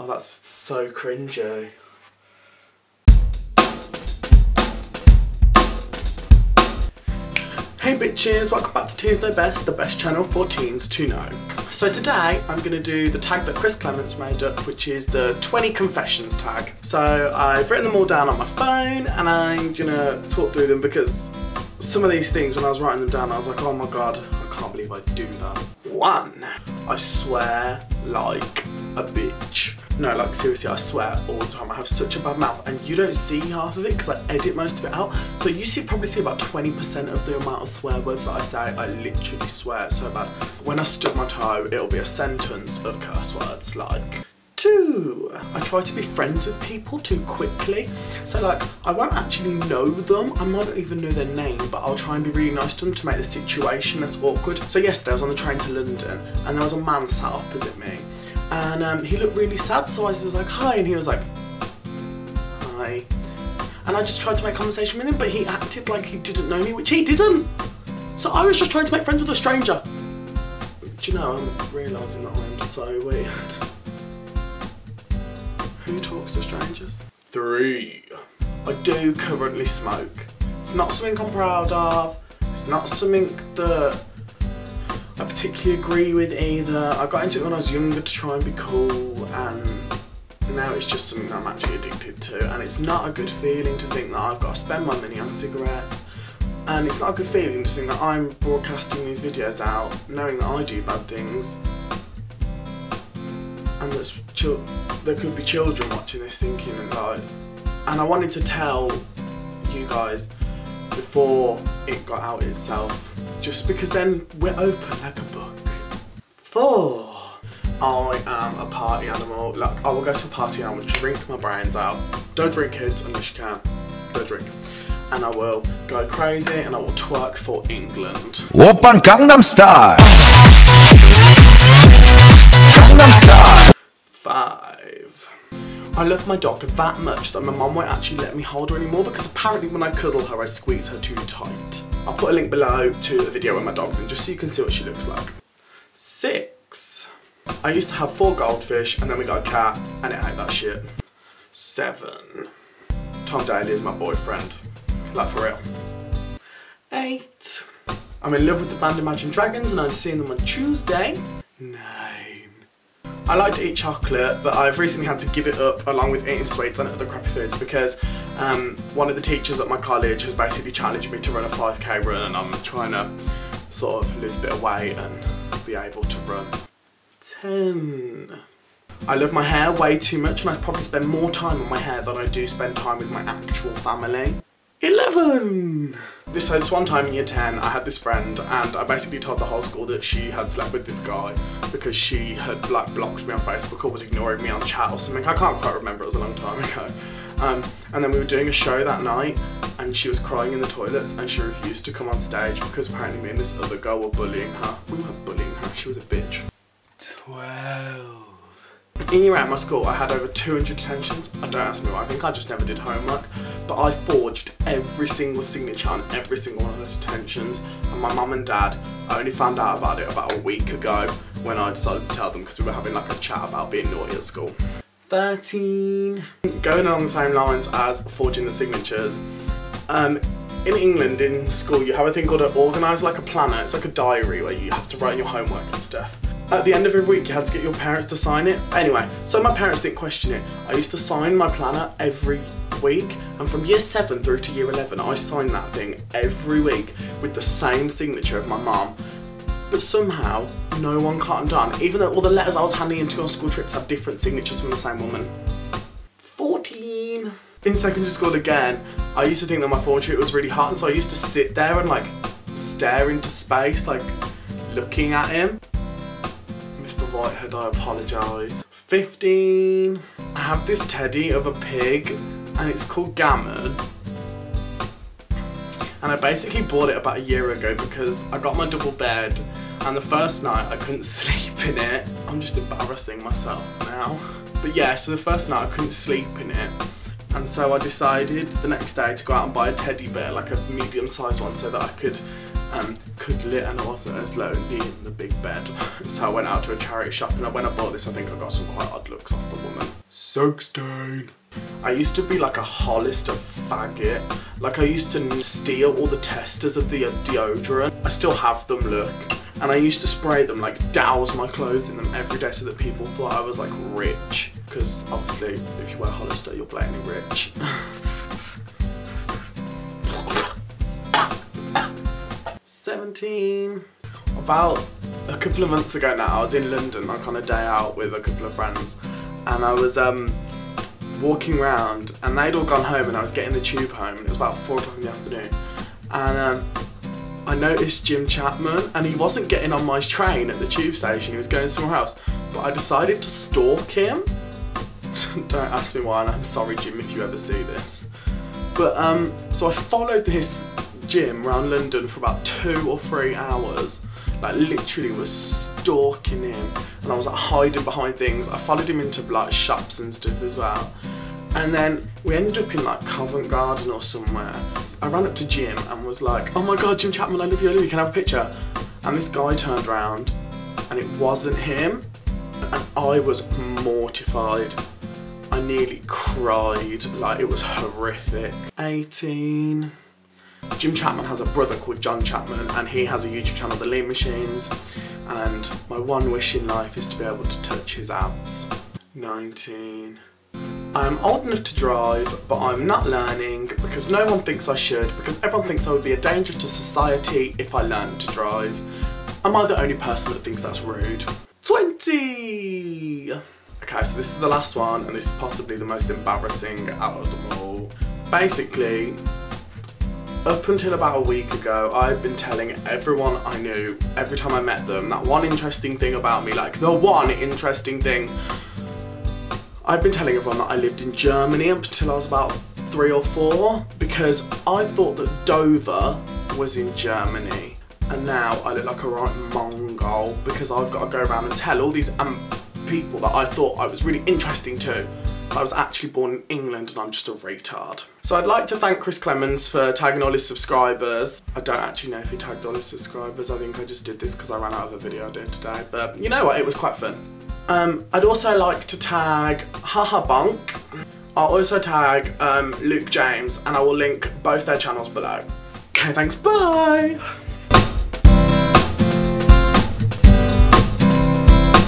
Oh, that's so cringy. Hey bitches, welcome back to TeensKnowBest, the best channel for teens to know. So today I'm going to do the tag that Chris Clements made up, which is the 20 confessions tag. So I've written them all down on my phone and I'm going to talk through them because some of these things, when I was writing them down, I was like, oh my god, I can't believe I do that. 1. I swear like a bitch. No, like seriously, I swear all the time. I have such a bad mouth and you don't see half of it because I edit most of it out. So you probably see about 20% of the amount of swear words that I say. I literally swear so bad. When I stub my toe, it'll be a sentence of curse words like. 2. I try to be friends with people too quickly. So like, I won't actually know them. I might not even know their name, but I'll try and be really nice to them to make the situation less awkward. So yesterday I was on the train to London and there was a man sat opposite me. And he looked really sad, so I was like, hi, and he was like, hi. And I just tried to make conversation with him, but he acted like he didn't know me, which he didn't. So I was just trying to make friends with a stranger. Do you know, I'm realising that I'm so weird. Who talks to strangers? 3. I do currently smoke. It's not something I'm proud of. It's not something that I particularly agree with either. I got into it when I was younger to try and be cool, and now it's just something that I'm actually addicted to, and it's not a good feeling to think that I've got to spend my money on cigarettes, and it's not a good feeling to think that I'm broadcasting these videos out knowing that I do bad things, and there could be children watching this thinking and like, and I wanted to tell you guys before it got out itself, just because then we're open like a book. 4. I am a party animal. Like, I will go to a party and I will drink my brains out. Don't drink, kids, unless you can. Don't drink. And I will go crazy and I will twerk for England. Oppan Gangnam Style! Gangnam Style! 5. I love my dog that much that my mum won't actually let me hold her anymore because apparently when I cuddle her I squeeze her too tight. I'll put a link below to the video where my dog's in just so you can see what she looks like. 6. I used to have 4 goldfish and then we got a cat and it ate that shit. 7. Tom Daly is my boyfriend. Like for real. 8. I'm in love with the band Imagine Dragons and I'm seeing them on Tuesday. 9. I like to eat chocolate, but I've recently had to give it up along with eating sweets and other crappy foods because one of the teachers at my college has basically challenged me to run a 5k run and I'm trying to sort of lose a bit of weight and be able to run. 10. I love my hair way too much and I probably spend more time on my hair than I do spend time with my actual family. 11. This one time in year 10 I had this friend and I basically told the whole school that she had slept with this guy because she had like blocked me on Facebook or was ignoring me on chat or something. I can't quite remember, it was a long time ago. And then we were doing a show that night and she was crying in the toilets and she refused to come on stage because apparently me and this other girl were bullying her. We weren't bullying her, she was a bitch. 12. In year 8 at my school I had over 200 detentions. Don't ask me why, I think I just never did homework. But I forged every single signature on every single one of those detentions. And my mum and dad only found out about it about a week ago when I decided to tell them because we were having like a chat about being naughty at school. 13. Going along the same lines as forging the signatures. In England, in school, you have a thing called an organiser, like a planner. It's like a diary where you have to write your homework and stuff. At the end of every week, you had to get your parents to sign it. Anyway, so my parents didn't question it. I used to sign my planner every week, and from year 7 through to year 11, I signed that thing every week with the same signature of my mum. But somehow, no one caught undone, even though all the letters I was handing in to go on school trips had different signatures from the same woman. 14. In secondary school again, I used to think that my form tutor was really hot, and so I used to sit there and like stare into space, like looking at him. Whitehead, I apologise. 15. I have this teddy of a pig and it's called Gammon. And I basically bought it about a year ago because I got my double bed and the first night I couldn't sleep in it. I'm just embarrassing myself now. But yeah, so the first night I couldn't sleep in it. And so I decided the next day to go out and buy a teddy bear, like a medium-sized one, so that I could cuddle it and I wasn't as lonely in the big bed. So I went out to a charity shop and when I bought this I think I got some quite odd looks off the woman. 16. I used to be like a Hollister faggot. Like I used to steal all the testers of the deodorant. I still have them, look. And I used to spray them, like douse my clothes in them every day so that people thought I was like rich. Because obviously if you wear Hollister you're blatantly rich. 17. About a couple of months ago now, I was in London like on a day out with a couple of friends, and I was walking around and they'd all gone home and I was getting the tube home, and it was about 4 o'clock in the afternoon, and I noticed Jim Chapman, and he wasn't getting on my train at the tube station, he was going somewhere else, but I decided to stalk him. Don't ask me why, and I'm sorry Jim if you ever see this. But so I followed this Jim around London for about 2 or 3 hours, like literally was stalking him, and I was like hiding behind things. I followed him into like shops and stuff as well, and then we ended up in like Covent Garden or somewhere. I ran up to Jim and was like, oh my god, Jim Chapman, I love you, can I have a picture? And this guy turned around and it wasn't him, and I was mortified. I nearly cried, like it was horrific. 18. Jim Chapman has a brother called John Chapman, and he has a YouTube channel, The Lean Machines, and my one wish in life is to be able to touch his abs. 19. I'm old enough to drive, but I'm not learning because no one thinks I should, because everyone thinks I would be a danger to society if I learned to drive. Am I the only person that thinks that's rude? 20! Okay, so this is the last one, and this is possibly the most embarrassing out of them all. Basically, up until about a week ago, I'd been telling everyone I knew, every time I met them, that one interesting thing about me, like the one interesting thing. I'd been telling everyone that I lived in Germany up until I was about 3 or 4, because I thought that Dover was in Germany, and now I look like a right Mongol because I've got to go around and tell all these people that I thought I was really interesting to. I was actually born in England and I'm just a retard. So I'd like to thank Chris Clemens for tagging all his subscribers. I don't actually know if he tagged all his subscribers. I think I just did this because I ran out of a video I did today. But you know what, it was quite fun. I'd also like to tag Haha Bonk. I'll also tag Luke James, and I will link both their channels below. Okay, thanks, bye!